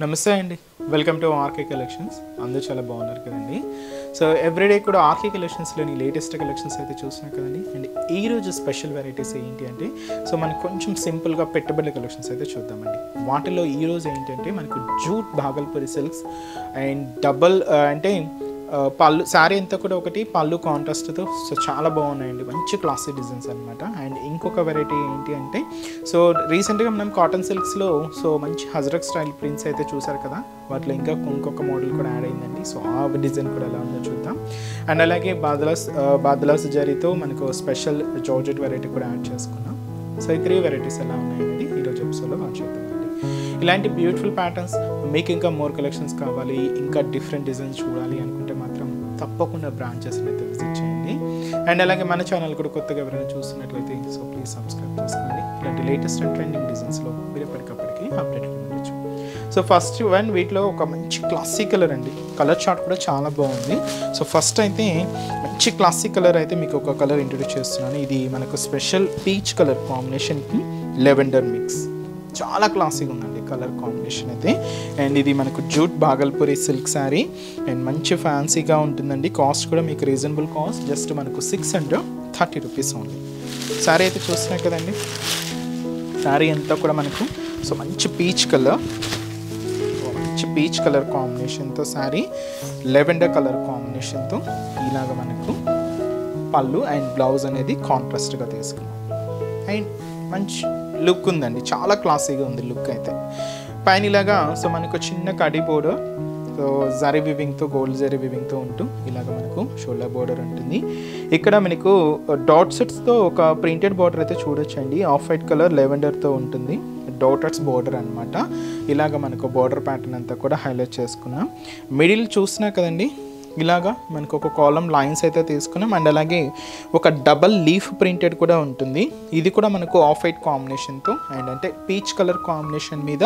నమస్తే అండి. Welcome to RK collections. అందరూ చాలా బాగున్నారు కదండి. సో ఎవ్రీడే కూడా ఆర్కే కలెక్షన్స్లోని లేటెస్ట్ కలెక్షన్స్ అయితే చూస్తున్నాం కదండి. అండ్ ఈరోజు స్పెషల్ వెరైటీస్ ఏంటి అంటే సో మనకు కొంచెం సింపుల్గా పెట్టుబడుల కలెక్షన్స్ అయితే చూద్దామండి. వాటిలో ఈరోజు ఏంటంటే మనకు jute Bhagalpuri silks and double అంటే పళ్ళు శారీ అంతా కూడా ఒకటి పళ్ళు కాంట్రాస్ట్తో సో చాలా బాగున్నాయండి. మంచి క్లాసీ డిజైన్స్ అనమాట. అండ్ ఇంకొక వెరైటీ ఏంటి అంటే సో రీసెంట్గా మనం కాటన్ సిల్క్స్లో సో మంచి హజరక్ స్టైల్ ప్రింట్స్ అయితే చూసారు కదా. వాటిలో ఇంకా ఇంకొక మోడల్ కూడా యాడ్ అయిందండి. సో ఆ డిజైన్ కూడా ఎలా ఉందో చూద్దాం. అండ్ అలాగే బాదలాస్ జరీతో మనకు స్పెషల్ జార్జెట్ వెరైటీ కూడా యాడ్ చేసుకున్నాం. సో ఈ 3 వెరైటీస్ ఎలా ఉన్నాయండి ఈరోజు ఎపిసోడ్లో మనం చూద్దామండి. ఇలాంటి బ్యూటిఫుల్ ప్యాటర్న్స్ మీకు ఇంకా మోర్ కలెక్షన్స్ కావాలి, ఇంకా డిఫరెంట్ డిజైన్స్ చూడాలి అనుకుంటే మాత్రం తప్పకుండా బ్రాంచెస్ని అయితే విజిట్ చేయండి. అండ్ అలాగే మన ఛానల్ కూడా కొత్తగా ఎవరైనా చూస్తున్నట్లయితే సో ప్లీజ్ సబ్స్క్రైబ్ చేసుకోండి. ఇలాంటి లేటెస్ట్ అండ్ ట్రెండింగ్ డిజైన్స్లో మీరు ఎప్పటికప్పటికి అప్డేట్ ఉండొచ్చు. సో ఫస్ట్ వన్ వీటిలో ఒక మంచి క్లాసిక్ కలర్ అండి. కలర్ చార్ట్ కూడా చాలా బాగుంది. సో ఫస్ట్ అయితే మంచి క్లాసిక్ కలర్ అయితే మీకు ఒక కలర్ ఇంట్రొడ్యూస్ చేస్తున్నాను. ఇది మనకు స్పెషల్ పీచ్ కలర్ కాంబినేషన్కి లెవెండర్ మిక్స్. చాలా క్లాసిక్ ఉందండి కలర్ కాంబినేషన్ అయితే. అండ్ ఇది మనకు jute Bhagalpuri silk sari and మంచి ఫ్యాన్సీగా ఉంటుందండి. కాస్ట్ కూడా మీకు రీజనబుల్ కాస్ట్, జస్ట్ మనకు 630 రూపీస్ ఉంది. శారీ అయితే చూస్తున్నాయి కదండి. శారీ అంతా కూడా మనకు సో మంచి పీచ్ కలర్ కాంబినేషన్తో శారీ లెవెండర్ కలర్ కాంబినేషన్తో ఇలాగ మనకు పళ్ళు అండ్ బ్లౌజ్ అనేది కాంట్రాస్ట్గా తీసుకున్నాం. అండ్ మంచి లుక్ ఉందండి. చాలా క్లాసీగా ఉంది లుక్ అయితే. పైన ఇలాగా సో మనకు చిన్న కడి బోర్డర్ సో జరీ వివింగ్తో గోల్డ్ జరీ వివింగ్తో ఉంటూ ఇలాగ మనకు షోల్డర్ బోర్డర్ ఉంటుంది. ఇక్కడ మనకు డాట్ సెట్స్తో ఒక ప్రింటెడ్ బోర్డర్ అయితే చూడొచ్చండి. ఆఫ్ వైట్ కలర్ లెవెండర్తో ఉంటుంది. డాటర్స్ బోర్డర్ అనమాట. ఇలాగ మనకు బోర్డర్ ప్యాటర్న్ అంతా కూడా హైలైట్ చేసుకున్నాం. మిడిల్ చూసినా కదండి ఇలాగా మనకు ఒక కాలమ్ లైన్స్ అయితే తీసుకున్నాం. అండ్ అలాగే ఒక డబల్ లీఫ్ ప్రింటెడ్ కూడా ఉంటుంది. ఇది కూడా మనకు ఆఫ్ వైట్ కాంబినేషన్తో అండ్ అంటే పీచ్ కలర్ కాంబినేషన్ మీద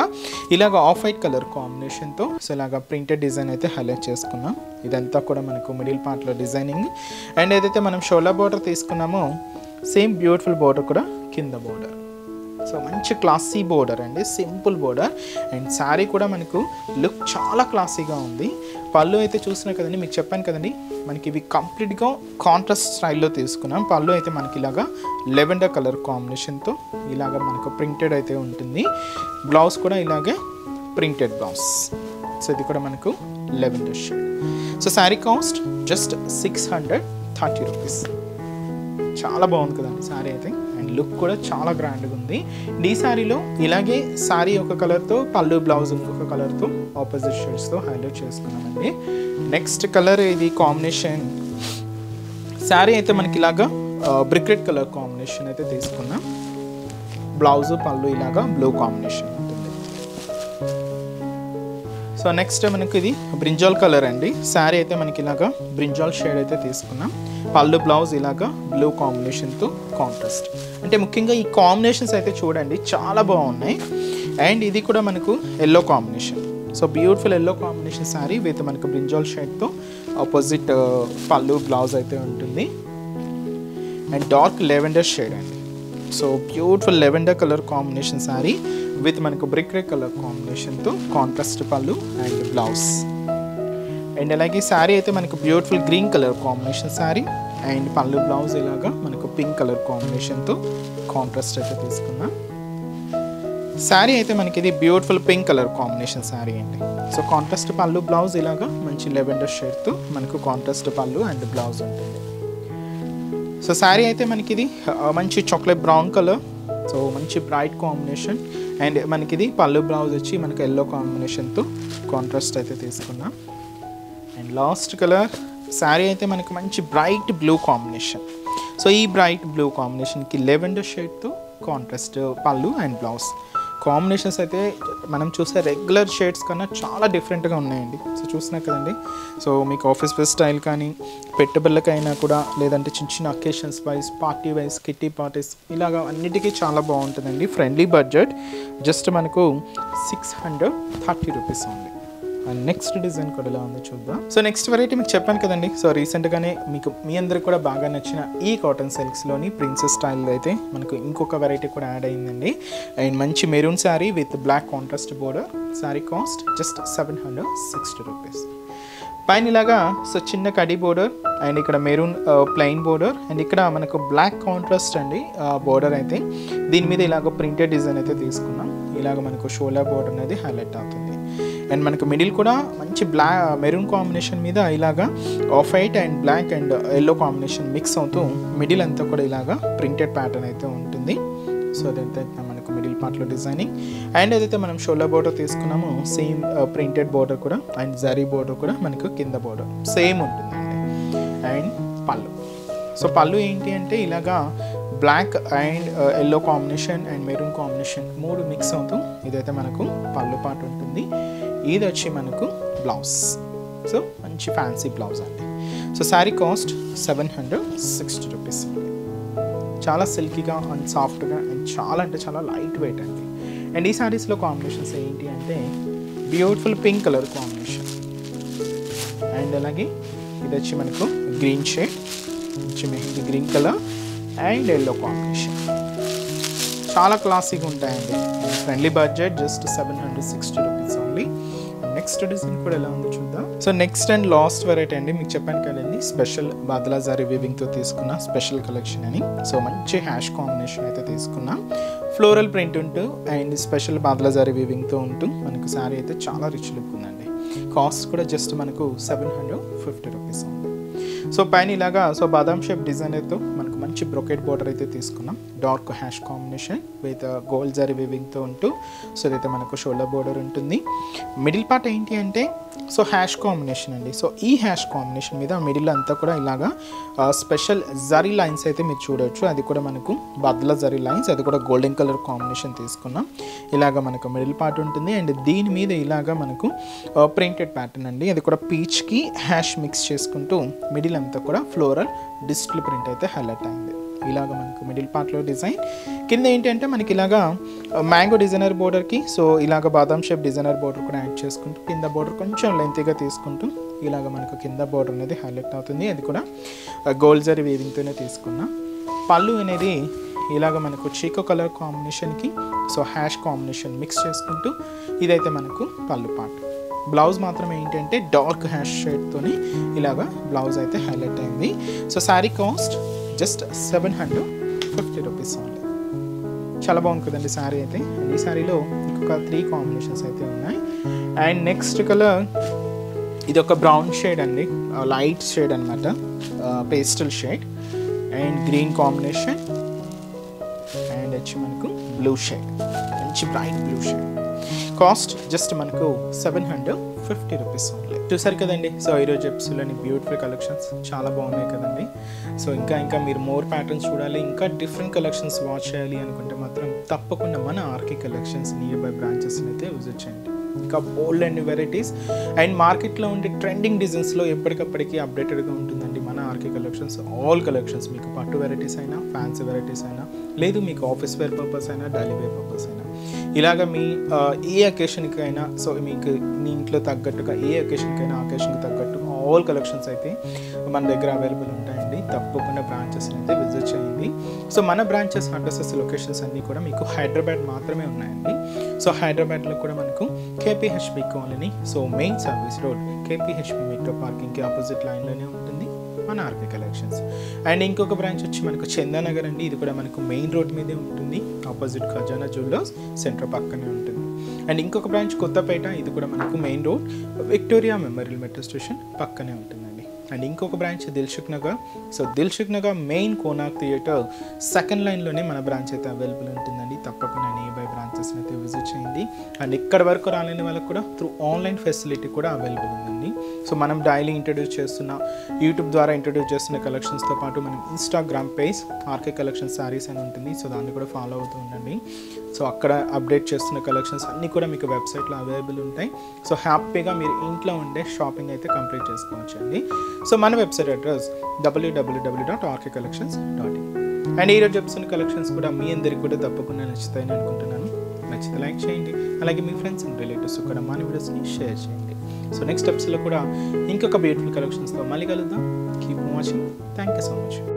ఇలాగ ఆఫ్ వైట్ కలర్ కాంబినేషన్తో సో ఇలాగ ప్రింటెడ్ డిజైన్ అయితే హైలైట్ చేసుకున్నాం. ఇదంతా కూడా మనకు మిడిల్ పార్ట్లో డిజైనింగ్. అండ్ ఏదైతే మనం షోల్డర్ బోర్డర్ తీసుకున్నామో సేమ్ బ్యూటిఫుల్ బోర్డర్ కూడా కింద బోర్డర్. సో మంచి క్లాసీ బోర్డర్ అండి, సింపుల్ బోర్డర్. అండ్ శారీ కూడా మనకు లుక్ చాలా క్లాసీగా ఉంది. పళ్ళు అయితే చూసినా కదండి, మీకు చెప్పాను కదండి మనకి ఇవి కంప్లీట్గా కాంట్రాస్ట్ స్టైల్లో తీసుకున్నాం. పళ్ళు అయితే మనకి ఇలాగా లెవెండర్ కలర్ కాంబినేషన్తో ఇలాగ మనకు ప్రింటెడ్ అయితే ఉంటుంది. బ్లౌజ్ కూడా ఇలాగే ప్రింటెడ్ బ్లౌజ్. సో ఇది కూడా మనకు lavender shade. So sari cost just 630 rupees. చాలా బాగుంది కదండి శారీ అయితే. అండ్ లుక్ కూడా చాలా గ్రాండ్గా ఉంది. ఈ శారీలో ఇలాగే శారీ ఒక కలర్తో పళ్ళు బ్లౌజ్ ఇంకొక కలర్తో ఆపోజిట్ షేడ్స్తో హైలైట్ చేసుకున్నామండి. నెక్స్ట్ కలర్ ఇది కాంబినేషన్ శారీ అయితే మనకి ఇలాగా బ్రిక్ రెడ్ కలర్ కాంబినేషన్ అయితే తీసుకున్నాం. బ్లౌజ్ పళ్ళు ఇలాగా బ్లూ కాంబినేషన్ ఉంటుంది. సో నెక్స్ట్ మనకి ఇది బ్రింజాల్ కలర్ అండి. శారీ అయితే మనకి ఇలాగా బ్రింజాల్ షేడ్ అయితే తీసుకున్నాం. పళ్ళు బ్లౌజ్ ఇలాగా బ్లూ కాంబినేషన్తో కాంట్రాస్ట్. అంటే ముఖ్యంగా ఈ కాంబినేషన్స్ అయితే చూడండి చాలా బాగున్నాయి. అండ్ ఇది కూడా మనకు yellow combination. So beautiful yellow combination sari with మనకు బ్రింజాల్ షేడ్తో ఆపోజిట్ పళ్ళు బ్లౌజ్ అయితే ఉంటుంది. అండ్ డార్క్ లెవెండర్ షేడ్ అండి. So beautiful lavender colour combination sari with మనకు బ్రిక్ రెడ్ కలర్ కాంబినేషన్తో కాంట్రాస్ట్ పళ్ళు అండ్ బ్లౌజ్. అండ్ అలాగే శారీ అయితే మనకు beautiful green colour combination sari and పళ్ళు బ్లౌజ్ ఇలాగా మనకు పింక్ కలర్ కాంబినేషన్తో కాంట్రాస్ట్ అయితే తీసుకున్నాం. శారీ అయితే మనకి ఇది beautiful pink colour combination sari అండి. సో కాంట్రాస్ట్ పళ్ళు బ్లౌజ్ ఇలాగా మంచి లెవెండర్ షేడ్తో మనకు కాంట్రాస్ట్ పళ్ళు అండ్ బ్లౌజ్ ఉంటుంది. సో శారీ అయితే మనకి ఇది మంచి చాక్లెట్ బ్రౌన్ కలర్. సో మంచి బ్రైట్ కాంబినేషన్. అండ్ మనకి ఇది పళ్ళు బ్లౌజ్ వచ్చి మనకు ఎల్లో కాంబినేషన్తో కాంట్రాస్ట్ అయితే తీసుకున్నాం. అండ్ లాస్ట్ కలర్ శారీ అయితే మనకు మంచి బ్రైట్ బ్లూ కాంబినేషన్. సో ఈ బ్రైట్ బ్లూ కాంబినేషన్కి లెవెండర్ షేడ్తో కాంట్రాస్ట్ పళ్ళు అండ్ బ్లౌజ్. కాంబినేషన్స్ అయితే మనం చూసే రెగ్యులర్ షేడ్స్ కన్నా చాలా డిఫరెంట్గా ఉన్నాయండి. సో చూసినా కదండి. సో మీకు ఆఫీస్ వేర్ స్టైల్ కానీ పెట్టుబడులకైనా కూడా లేదంటే చిన్న చిన్న occasions wise party wise kitty parties ఇలాగా అన్నిటికీ చాలా బాగుంటుందండి. ఫ్రెండ్లీ బడ్జెట్ జస్ట్ మనకు 630 రూపీస్ ఉంది. అండ్ నెక్స్ట్ డిజైన్ కూడా ఎలా ఉందో చూద్దాం. సో నెక్స్ట్ వెరైటీ మీకు చెప్పాను కదండి. సో రీసెంట్గానే మీకు మీ అందరికి కూడా బాగా నచ్చిన ఈ కాటన్ సిల్క్స్లోని ప్రిన్సెస్ స్టైల్లో అయితే మనకు ఇంకొక వెరైటీ కూడా యాడ్ అయిందండి. అండ్ మంచి maroon sari with black contrast border. Sari cost just 760 rupees. పైన ఇలాగా సో చిన్న కడి బోర్డర్ అండ్ ఇక్కడ మెరూన్ ప్లెయిన్ బోర్డర్ అండ్ ఇక్కడ మనకు బ్లాక్ కాంట్రాస్ట్ అండి బోర్డర్ అయితే. దీని మీద ఇలాగ ప్రింటెడ్ డిజైన్ అయితే తీసుకున్నాం. ఇలాగ మనకు షోలా బోర్డర్ అనేది హైలైట్ అవుతుంది. అండ్ మనకు మిడిల్ కూడా మంచి మెరూన్ కాంబినేషన్ మీద ఇలాగా off white and black and yellow combination mix అవుతూ మిడిల్ అంతా కూడా ఇలాగా ప్రింటెడ్ ప్యాటర్న్ అయితే ఉంటుంది. సో అదైతే మనకు మిడిల్ పార్ట్లో డిజైనింగ్ అండ్ ఏదైతే మనం షోలా బోర్డర్ తీసుకున్నామో సేమ్ ప్రింటెడ్ బోర్డర్ కూడా అండ్ జరీ బోర్డర్ కూడా మనకు కింద బోర్డర్ సేమ్ ఉంటుందండి. అండ్ పళ్ళు. సో పళ్ళు ఏంటి అంటే ఇలాగా black and yellow combination and maroon combination 3 mix అవుతూ ఇదైతే మనకు పళ్ళు పార్ట్ ఉంటుంది. ఇది వచ్చి మనకు బ్లౌజ్. సో మంచి ఫ్యాన్సీ బ్లౌజ్ అండి. So sari cost 760 rupees. చాలా సిల్కీగా అండ్ సాఫ్ట్గా అండ్ చాలా అంటే చాలా లైట్ వెయిట్ అండి. అండ్ ఈ శారీస్లో కాంబినేషన్స్ ఏంటి అంటే beautiful pink colour combination and అలాగే ఇది వచ్చి మనకు గ్రీన్ షేడ్, మంచి mehndi green colour and yellow combination. చాలా క్లాసీగా ఉంటాయండి. Friendly budget just 760 rupees only. Next design కూడా ఎలా ఉందో చూద్దాం. So next and last variety అండి. మీకు చెప్పాను కదండి స్పెషల్ బాద్లా జారీ వీవింగ్తో తీసుకున్న స్పెషల్ కలెక్షన్ అని. సో మంచి హ్యాష్ కాంబినేషన్ అయితే తీసుకున్నాం. ఫ్లోరల్ ప్రింట్ ఉంటూ అండ్ స్పెషల్ బాద్లా జారీ వీవింగ్తో ఉంటూ మనకు శారీ అయితే చాలా రిచ్ లుక్ ఉందండి. కాస్ట్ కూడా జస్ట్ మనకు 750 రూపీస్ ఉంది. సో పైన ఇలాగా సో బాదాం షేప్ డిజైనర్తో మనకు మంచి బ్రొకెట్ బోర్డర్ అయితే తీసుకున్నాం. Dark ash combination with gold zari వీవింగ్తో ఉంటూ సో ఇదైతే మనకు షోల్డర్ బోర్డర్ ఉంటుంది. మిడిల్ పార్ట్ ఏంటి అంటే సో హ్యాష్ కాంబినేషన్ అండి. సో ఈ హ్యాష్ కాంబినేషన్ మీద మిడిల్ అంతా కూడా ఇలాగా స్పెషల్ జరీ లైన్స్ అయితే మీరు చూడవచ్చు. అది కూడా మనకు బద్లా జరీ లైన్స్, అది కూడా గోల్డెన్ కలర్ కాంబినేషన్ తీసుకున్నాం. ఇలాగా మనకు మిడిల్ పార్ట్ ఉంటుంది అండ్ దీని మీద ఇలాగా మనకు ప్రింటెడ్ ప్యాటర్న్ అండి. అది కూడా పీచ్కి హ్యాష్ మిక్స్ చేసుకుంటూ మిడిల్ అంతా కూడా ఫ్లోరల్ డిజిటల్ ప్రింట్ అయితే హైలైట్ అయింది. ఇలాగ మనకు మిడిల్ పార్ట్లో డిజైన్. కింద ఏంటి అంటే మనకి ఇలాగా మ్యాంగో డిజైనర్ బోర్డర్కి సో ఇలాగ బాదాం షేప్ డిజైనర్ బోర్డర్ కూడా యాడ్ చేసుకుంటూ కింద బోర్డర్ కొంచెం లెంతీగా తీసుకుంటూ ఇలాగ మనకు కింద బోర్డర్ అనేది హైలైట్ అవుతుంది. అది కూడా గోల్డ్ జరీ వీవింగ్తోనే తీసుకున్నాం. పళ్ళు అనేది ఇలాగ మనకు చీకో కలర్ కాంబినేషన్కి సో హ్యాష్ కాంబినేషన్ మిక్స్ చేసుకుంటూ ఇదైతే మనకు పళ్ళు పార్ట్. బ్లౌజ్ మాత్రం ఏంటంటే డార్క్ హ్యాష్ షేడ్తోని ఇలాగా బ్లౌజ్ అయితే హైలైట్ అయింది. So sari cost just 750 rupees only. చాలా బాగుంది కదండి శారీ అయితే. ఈ శారీలో ఇంకొక 3 కాంబినేషన్స్ అయితే ఉన్నాయి. అండ్ నెక్స్ట్ కలర్ ఇది ఒక బ్రౌన్ షేడ్ అండి, లైట్ షేడ్ అనమాట, pastel shade and green combination and వచ్చి మనకు బ్లూ షేడ్, మంచి bright blue shade. Cost just మనకు 750 రూపీస్ ఓన్లీ. చూసారు కదండి. సో ఈరోజు ఎపిసోడ్లోని బ్యూటిఫుల్ కలెక్షన్స్ చాలా బాగున్నాయి కదండి. సో ఇంకా మీరు మోర్ ప్యాటర్న్స్ చూడాలి, ఇంకా డిఫరెంట్ కలెక్షన్స్ వాచ్ చేయాలి అనుకుంటే మాత్రం తప్పకుండా మన ఆర్కే కలెక్షన్స్ నియర్ బై బ్రాంచెస్ని అయితే విజిట్ చేయండి. ఇంకా బోల్డ్ అండ్ వెరైటీస్ అండ్ మార్కెట్లో ఉండే ట్రెండింగ్ డిజైన్స్లో ఎప్పటికప్పటికీ అప్డేటెడ్గా ఉంటుందండి మన ఆర్కే కలెక్షన్స్. ఆల్ కలెక్షన్స్ మీకు పట్టు వెరైటీస్ అయినా ఫ్యాన్సీ వెరైటీస్ అయినా లేదు మీకు ఆఫీస్ వేర్ పర్పస్ అయినా డైలీ వేర్ పర్పస్ అయినా ఇలాగ మీ ఏ అకేషన్కి అయినా సో మీకు మీ ఇంట్లో తగ్గట్టుగా ఏ అకేషన్కైనా అకేషన్కి తగ్గట్టు ఆల్ కలెక్షన్స్ అయితే మన దగ్గర అవైలబుల్ ఉంటాయండి. తప్పకుండా బ్రాంచెస్ని అయితే విజిట్ చేయండి. సో మన బ్రాంచెస్ అడ్రసెస్ లొకేషన్స్ అన్నీ కూడా మీకు హైదరాబాద్ మాత్రమే ఉన్నాయండి. సో హైదరాబాద్లో కూడా మనకు KPHB colony so main service road KPHB metro పార్కింగ్కి ఆపోజిట్ లైన్లోనే ఉంటుంది మన ఆర్కే కలెక్షన్స్. అండ్ ఇంకొక బ్రాంచ్ వచ్చి మనకు చందానగర్ అండి. ఇది కూడా మనకు మెయిన్ రోడ్ మీదే ఉంటుంది, ఆపోజిట్ ఖజానా జ్యువెలర్స్ సెంటర్ పక్కనే ఉంటుంది. అండ్ ఇంకొక బ్రాంచ్ కొత్తపేట, ఇది కూడా మనకు main road Victoria Memorial metro station పక్కనే ఉంటుందండి. అండ్ ఇంకొక branch Dilsukh Nagar. So Dilsukh Nagar main Konark theatre second లైన్లోనే మన బ్రాంచ్ అయితే అవైలబుల్ ఉంటుందండి. తప్పకుండా నియర్ బై బ్రాంచెస్ని అయితే విజిట్ చేయండి. అండ్ ఇక్కడ వరకు రాలేని వాళ్ళకి కూడా త్రూ ఆన్లైన్ ఫెసిలిటీ కూడా అవైలబుల్ ఉందండి. సో మనం డైలీ ఇంట్రడ్యూస్ చేస్తున్న యూట్యూబ్ ద్వారా ఇంట్రడ్యూస్ చేస్తున్న కలెక్షన్స్తో పాటు మనం Instagram page RK collection saris అని ఉంటుంది. సో దాన్ని కూడా ఫాలో అవుతూ ఉండండి. సో అక్కడ అప్డేట్ చేస్తున్న కలెక్షన్స్ అన్నీ కూడా మీకు వెబ్సైట్లో అవైలబుల్ ఉంటాయి. సో హ్యాపీగా మీరు ఇంట్లో ఉండే షాపింగ్ అయితే కంప్లీట్ చేసుకోవచ్చండి. సో మన వెబ్సైట్ అడ్రస్ www.rkcollections.in. అండ్ ఈరోజు చెప్తున్న కలెక్షన్స్ కూడా మీ అందరికీ కూడా తప్పకుండా నచ్చుతాయని అనుకుంటున్నాను. నచ్చితే లైక్ చేయండి, అలాగే మీ ఫ్రెండ్స్ అండ్ రిలేటివ్స్ కూడా మన వీడియోస్ని షేర్ చేయండి. సో నెక్స్ట్ ఎపిసోడ్లో కూడా ఇంకొక బ్యూటిఫుల్ కలెక్షన్స్తో మళ్ళీ కలుద్దాం. Keep watching. Thank you so much.